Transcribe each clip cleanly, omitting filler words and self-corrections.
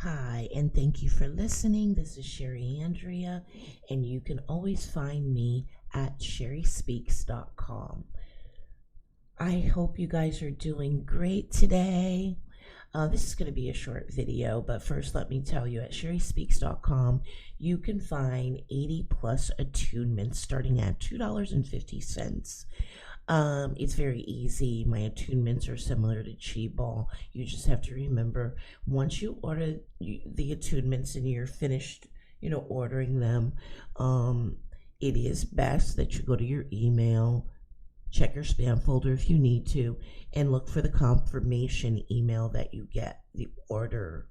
Hi, and thank you for listening. This is Sherry Andrea, and you can always find me at sherryspeaks.com. I hope you guys are doing great today. This is going to be a short video, but first let me tell you at sherryspeaks.com you can find 80 plus attunements starting at $2.50. It's very easy. My attunements are similar to Chi Ball. You just have to remember once you order the attunements and you're finished, ordering them, it is best that you go to your email, check your spam folder if you need to, and look for the confirmation email that you get, the order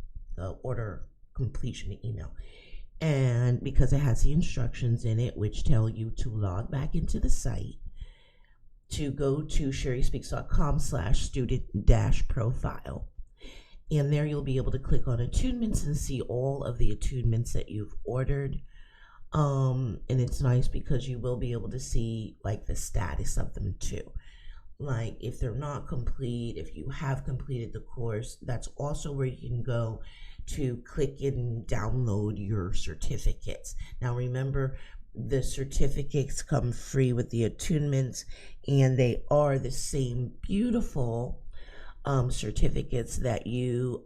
completion email. And because it has the instructions in it, which tell you to log back into the site, to go to sherryspeaks.com/student-profile. And there you'll be able to click on attunements and see all of the attunements that you've ordered. And it's nice because you will be able to see like the status of them too. Like if they're not complete, if you have completed the course, that's also where you can go to click and download your certificates. Now remember, the certificates come free with the attunements, and they are the same beautiful certificates that you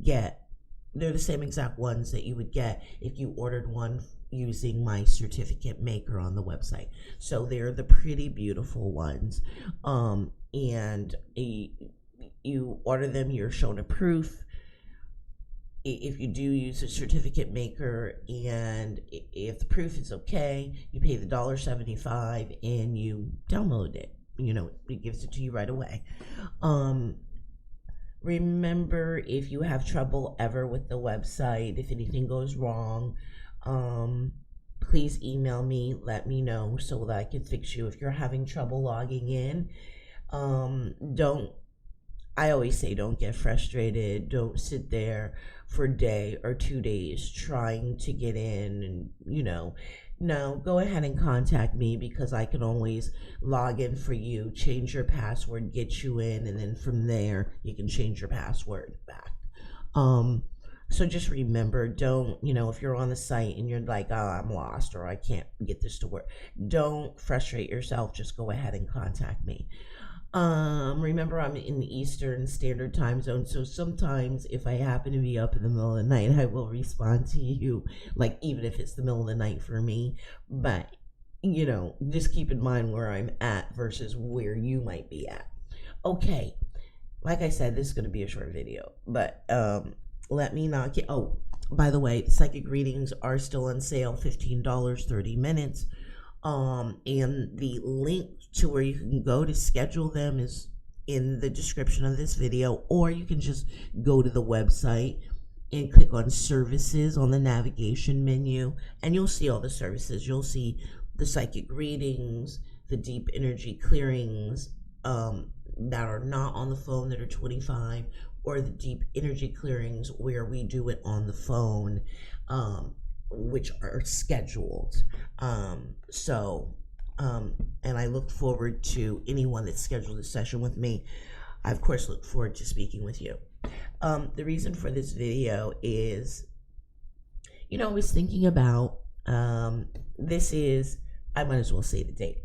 get. They're the same exact ones that you would get if you ordered one using my certificate maker on the website. So they're the pretty beautiful ones, and you order them, you're shown a proof. If you do use a certificate maker, and if the proof is okay, you pay the $1.75 and you download it. It gives it to you right away. Remember, if you have trouble ever with the website, if anything goes wrong, please email me, let me know so that I can fix you. If you're having trouble logging in, I always say don't get frustrated. Don't sit there for a day or 2 days trying to get in, and no, go ahead and contact me, because I can always log in for you, change your password, get you in, and then from there you can change your password back. So just remember, don't, if you're on the site and you're like, oh, I'm lost or I can't get this to work, don't frustrate yourself. Just go ahead and contact me. Remember, I'm in the Eastern Standard Time Zone, so sometimes if I happen to be up in the middle of the night, I will respond to you, like even if it's the middle of the night for me. But just keep in mind where I'm at versus where you might be at. Okay, like I said, this is going to be a short video, but let me not get, by the way, psychic readings are still on sale, $15, 30 minutes. And the link to where you can go to schedule them is in the description of this video, or you can just go to the website and click on services on the navigation menu, and you'll see all the services. You'll see the psychic readings, the deep energy clearings that are not on the phone, that are $25, or the deep energy clearings where we do it on the phone, which are scheduled. And I look forward to anyone that scheduled a session with me. I, of course, look forward to speaking with you. The reason for this video is, I was thinking about, this is, I might as well say the date,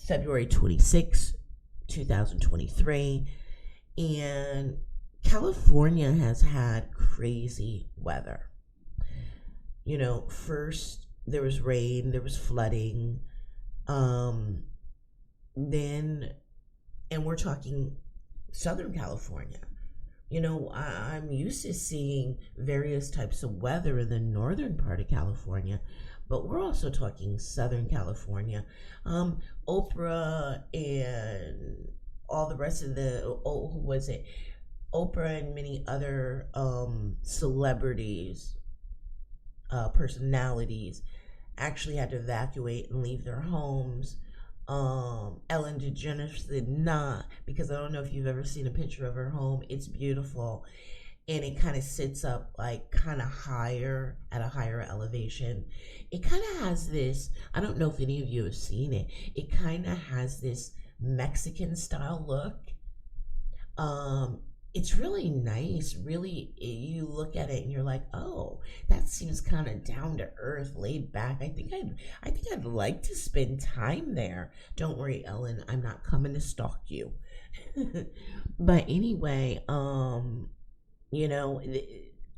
February 26, 2023, and California has had crazy weather. First there was rain, there was flooding, then, and we're talking Southern California. I'm used to seeing various types of weather in the northern part of California, but we're also talking Southern California. Oprah and all the rest of who was it? Oprah and many other celebrities, personalities, actually had to evacuate and leave their homes. Ellen DeGeneres did not, because I don't know if you've ever seen a picture of her home. It's beautiful, and it kind of sits up like kind of higher, at a higher elevation. It kind of has this, I don't know if any of you have seen it, it kind of has this Mexican style look. it's really nice. Really, you look at it and you're like, oh, that seems kind of down to earth, laid back. I think I'd like to spend time there. Don't worry, Ellen, I'm not coming to stalk you. But anyway, you know,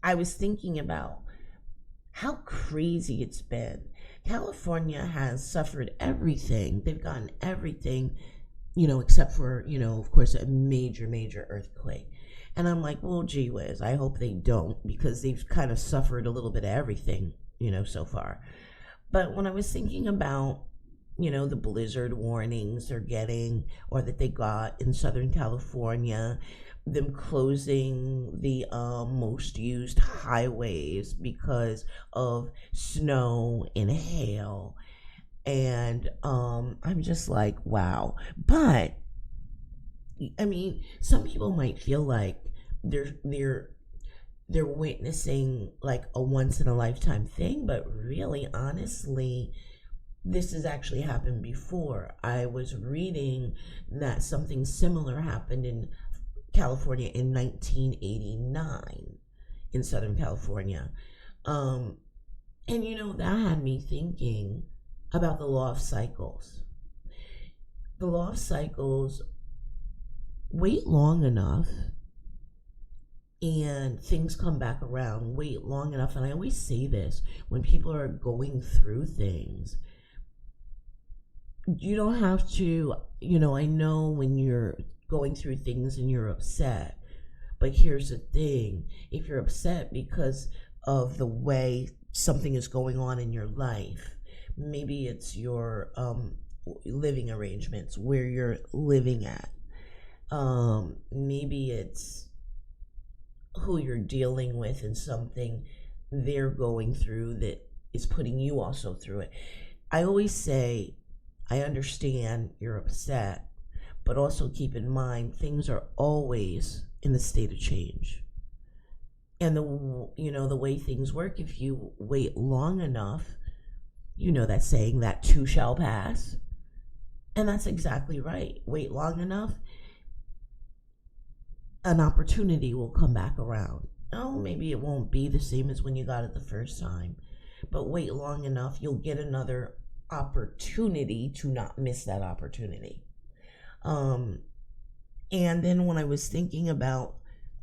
I was thinking about how crazy it's been. California has suffered everything. They've gotten everything, except for, of course, a major, major earthquake. And I'm like, well, gee whiz, I hope they don't, because they've kind of suffered a little bit of everything, so far. But when I was thinking about, the blizzard warnings they're getting, or that they got in Southern California, them closing the most used highways because of snow and hail. And I'm just like, wow. But I mean, some people might feel like they're witnessing like a once in a lifetime thing, but really, honestly, this has actually happened before. I was reading that something similar happened in California in 1989 in Southern California. And that had me thinking about the law of cycles. The law of cycles, wait long enough and things come back around. Wait long enough, and I always say this when people are going through things. You don't have to, I know when you're going through things and you're upset, but here's the thing. If you're upset because of the way something is going on in your life, maybe it's your living arrangements, where you're living at. Maybe it's who you're dealing with and something they're going through that is putting you also through it. I always say, I understand you're upset, but also keep in mind things are always in the state of change. And the way things work, if you wait long enough, that saying, that too shall pass. And that's exactly right. Wait long enough, an opportunity will come back around. Oh, maybe it won't be the same as when you got it the first time, but wait long enough, you'll get another opportunity to not miss that opportunity. And then when I was thinking about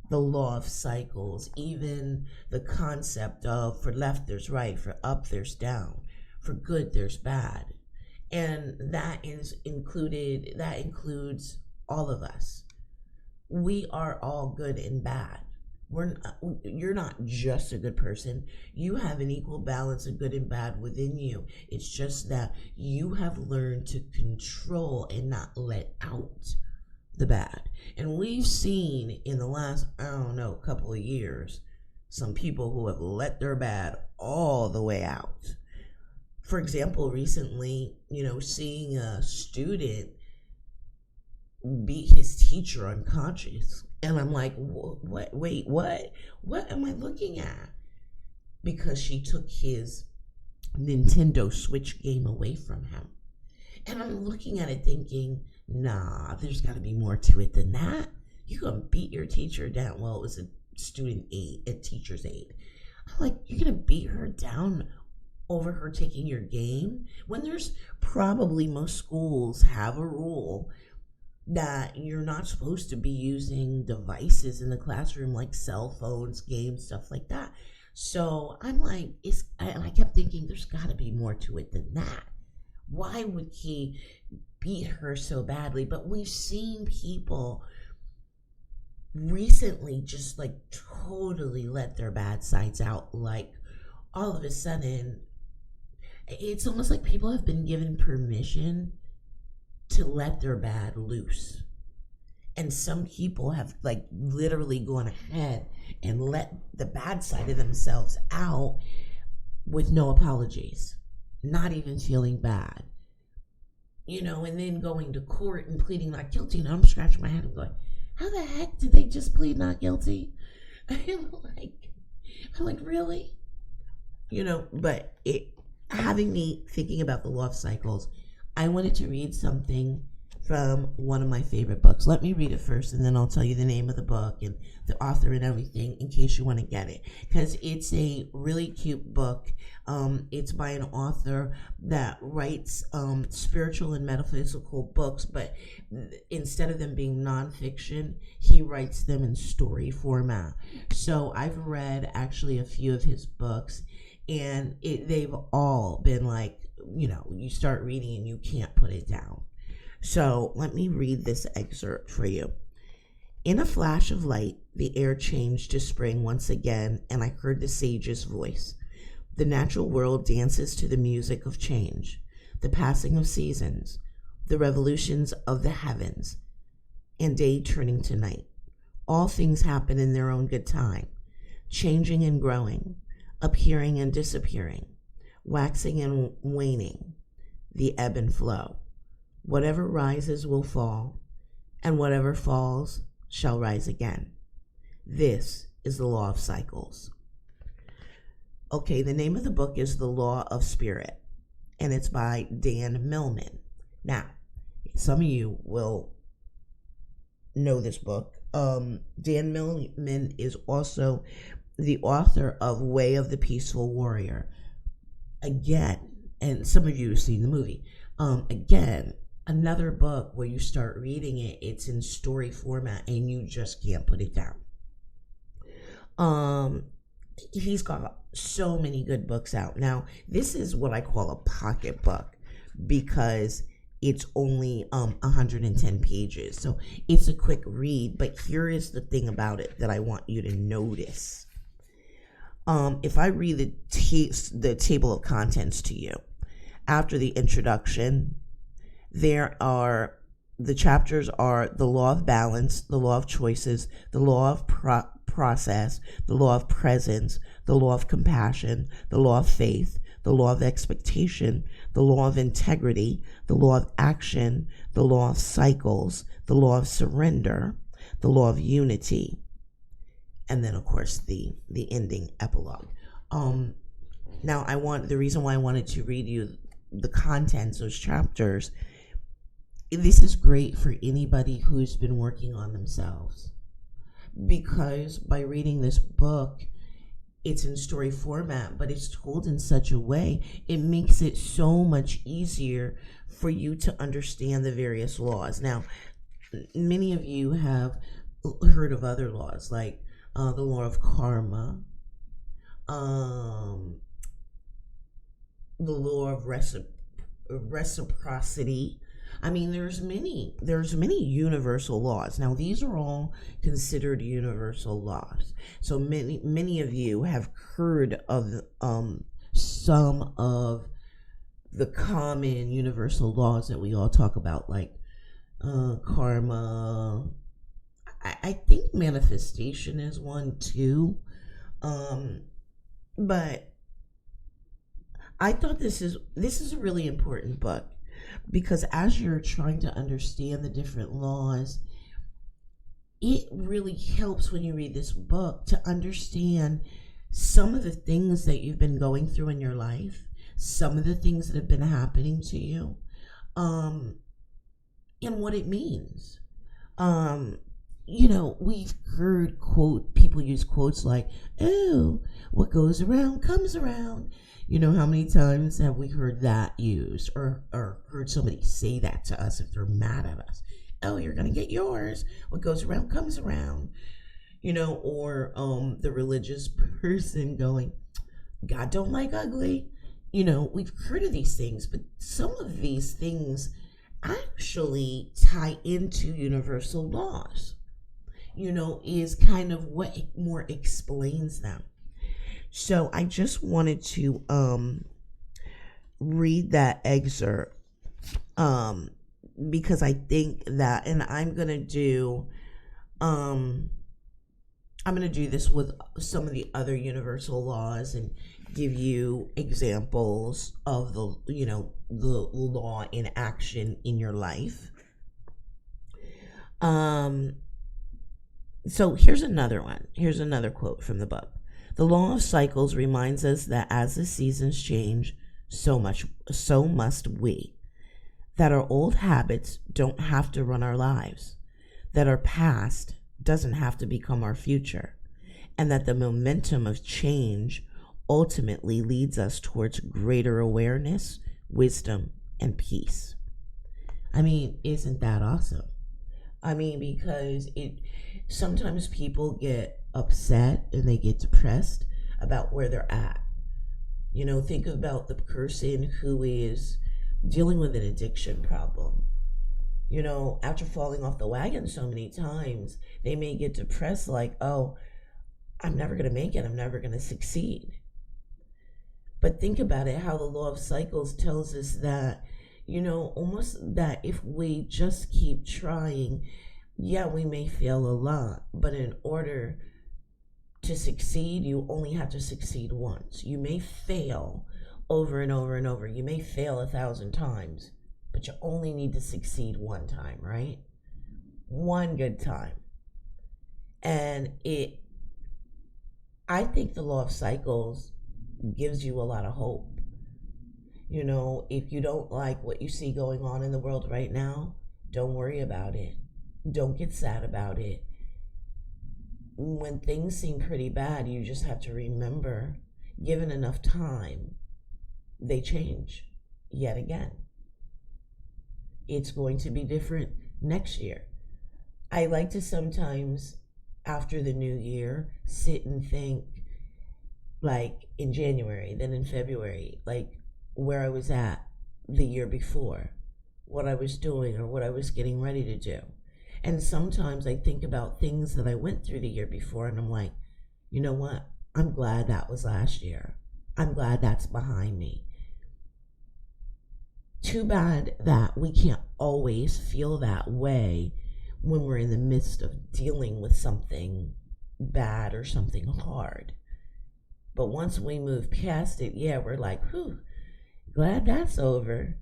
the law of cycles, even the concept of for left there's right, for up there's down, for good there's bad, and that includes all of us. We are all good and bad. You're not just a good person. You have an equal balance of good and bad within you. It's just that you have learned to control and not let out the bad. And we've seen in the last, couple of years, some people who have let their bad all the way out. For example, recently, seeing a student beat his teacher unconscious. And I'm like, what? Wait, what? What am I looking at? Because she took his Nintendo Switch game away from him. And I'm looking at it thinking, nah, there's got to be more to it than that. You gonna beat your teacher down? Well, it was a teacher's aide. I'm like, you're gonna beat her down over her taking your game? When there's probably, most schools have a rule that you're not supposed to be using devices in the classroom like cell phones, games, stuff like that. So I'm like, and I kept thinking, there's got to be more to it than that. Why would he beat her so badly? But we've seen people recently just like totally let their bad sides out. Like all of a sudden, it's almost like people have been given permission to let their bad loose. And some people have like literally gone ahead and let the bad side of themselves out with no apologies, not even feeling bad, and then going to court and pleading not guilty. And I'm scratching my head and going, how the heck did they just plead not guilty? I'm like, really? But it having me thinking about the law of cycles, I wanted to read something from one of my favorite books. Let me read it first, and then I'll tell you the name of the book and the author and everything in case you want to get it, because it's a really cute book. It's by an author that writes spiritual and metaphysical books, but instead of them being nonfiction, he writes them in story format. So I've read actually a few of his books, and they've all been like, you start reading and you can't put it down. So let me read this excerpt for you. In a flash of light, the air changed to spring once again, and I heard the sage's voice. The natural world dances to the music of change, the passing of seasons, the revolutions of the heavens, and day turning to night. All things happen in their own good time, changing and growing, appearing and disappearing, waxing and waning, the ebb and flow. Whatever rises will fall, and whatever falls shall rise again. This is the law of cycles. Okay, the name of the book is The Law of Spirit, and it's by Dan Millman. Now, some of you will know this book. Dan Millman is also the author of Way of the Peaceful Warrior. Again, and some of you have seen the movie. Again, another book where you start reading it, it's in story format and you just can't put it down. He's got so many good books out. Now, this is what I call a pocket book because it's only 110 pages. So it's a quick read, but here is the thing about it that I want you to notice. If I read the table of contents to you, after the introduction, the chapters are the law of balance, the law of choices, the law of process, the law of presence, the law of compassion, the law of faith, the law of expectation, the law of integrity, the law of action, the law of cycles, the law of surrender, the law of unity, and then of course the ending epilogue. Now the reason why I wanted to read you the contents, those chapters, this is great for anybody who's been working on themselves, because by reading this book, it's in story format, but it's told in such a way, it makes it so much easier for you to understand the various laws. Now, many of you have heard of other laws, like the law of karma, the law of reciprocity. I mean, there's many universal laws. Now, these are all considered universal laws. So many of you have heard of some of the common universal laws that we all talk about, like karma. I think manifestation is one too. But I thought this is a really important book, because as you're trying to understand the different laws, it really helps when you read this book to understand some of the things that you've been going through in your life, some of the things that have been happening to you, and what it means. We've heard people use quotes like, "Oh, what goes around comes around." How many times have we heard that used, or heard somebody say that to us if they're mad at us? "Oh, you're going to get yours. What goes around comes around." Or the religious person going, "God don't like ugly." We've heard of these things, but some of these things actually tie into universal laws, is kind of what more explains them. So I just wanted to read that excerpt because I think that, and I'm gonna do this with some of the other universal laws and give you examples of the law in action in your life. So here's another one. Here's another quote from the book. The law of cycles reminds us that as the seasons change, so must we. that our old habits don't have to run our lives, that our past doesn't have to become our future, and that the momentum of change ultimately leads us towards greater awareness, wisdom, and peace. I mean, isn't that awesome? I mean, because it sometimes people get upset and they get depressed about where they're at. You know, think about the person who is dealing with an addiction problem. You know, after falling off the wagon so many times, they may get depressed like, oh, I'm never going to make it. I'm never going to succeed. But think about it, how the law of cycles tells us that, you know, almost that if we just keep trying, yeah, we may fail a lot, but in order to succeed, you only have to succeed once. You may fail over and over and over. You may fail 1,000 times, but you only need to succeed one time, right? One good time. And I think the law of cycles gives you a lot of hope. You know, if you don't like what you see going on in the world right now, don't worry about it. Don't get sad about it. When things seem pretty bad, you just have to remember, given enough time, they change yet again. It's going to be different next year. I like to sometimes, after the new year, sit and think, like in January, then in February, like where I was at the year before, what I was doing or what I was getting ready to do. And sometimes I think about things that I went through the year before and I'm like, you know what? I'm glad that was last year. I'm glad that's behind me. Too bad that we can't always feel that way when we're in the midst of dealing with something bad or something hard. But once we move past it, yeah, we're like, whew, glad that's over.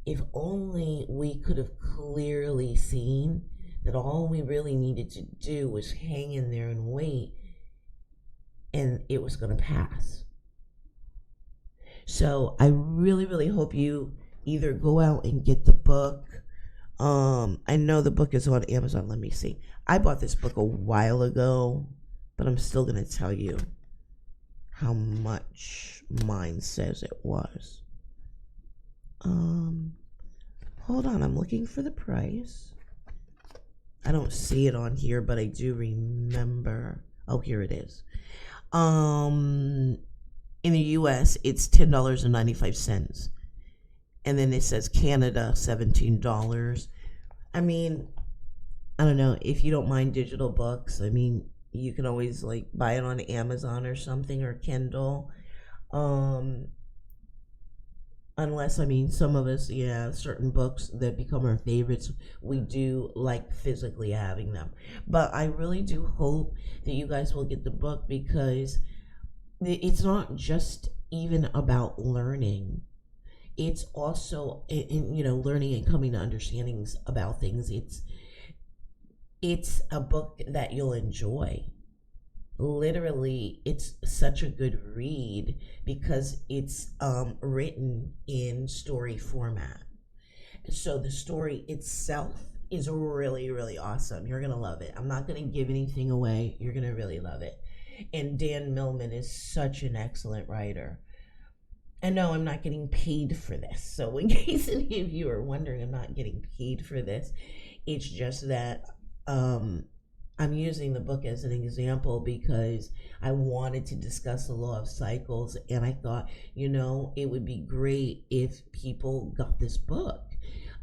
If only we could have clearly seen that all we really needed to do was hang in there and wait, and it was going to pass. So I really, really hope you either go out and get the book. I know the book is on Amazon. Let me see. I bought this book a while ago, but I'm still going to tell you how much mine says it was. Hold on, I'm looking for the price. I don't see it on here, but I do remember. Oh, here it is. In the US, it's $10.95. And then it says Canada, $17. I mean, I don't know. If you don't mind digital books, I mean, you can always like buy it on Amazon or something, or Kindle. Unless, I mean, some of us, yeah, certain books that become our favorites, we do like physically having them. But I really do hope that you guys will get the book, because it's not just even about learning. It's also, in, you know, learning and coming to understandings about things. It's a book that you'll enjoy. Literally, it's such a good read because it's written in story format. So the story itself is really, really awesome. You're gonna love it. I'm not gonna give anything away. You're gonna really love it. And Dan Millman is such an excellent writer. And no, I'm not getting paid for this. So in case any of you are wondering, I'm not getting paid for this. It's just that I'm using the book as an example because I wanted to discuss the law of cycles, and I thought, you know, it would be great if people got this book.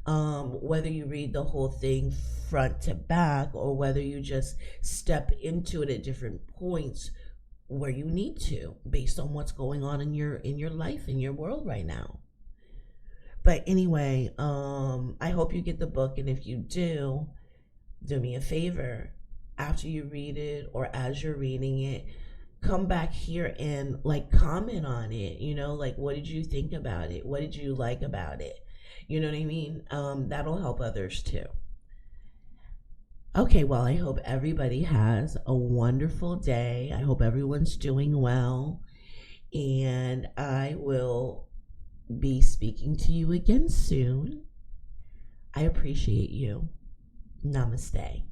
Whether you read the whole thing front to back or whether you just step into it at different points where you need to, based on what's going on in your life, in your world right now. But anyway, I hope you get the book, and if you do me a favor. After you read it or as you're reading it, come back here and like comment on it. You know, like, what did you think about it? What did you like about it? You know what I mean? That'll help others too. Okay, well, I hope everybody has a wonderful day. I hope everyone's doing well. And I will be speaking to you again soon. I appreciate you. Namaste.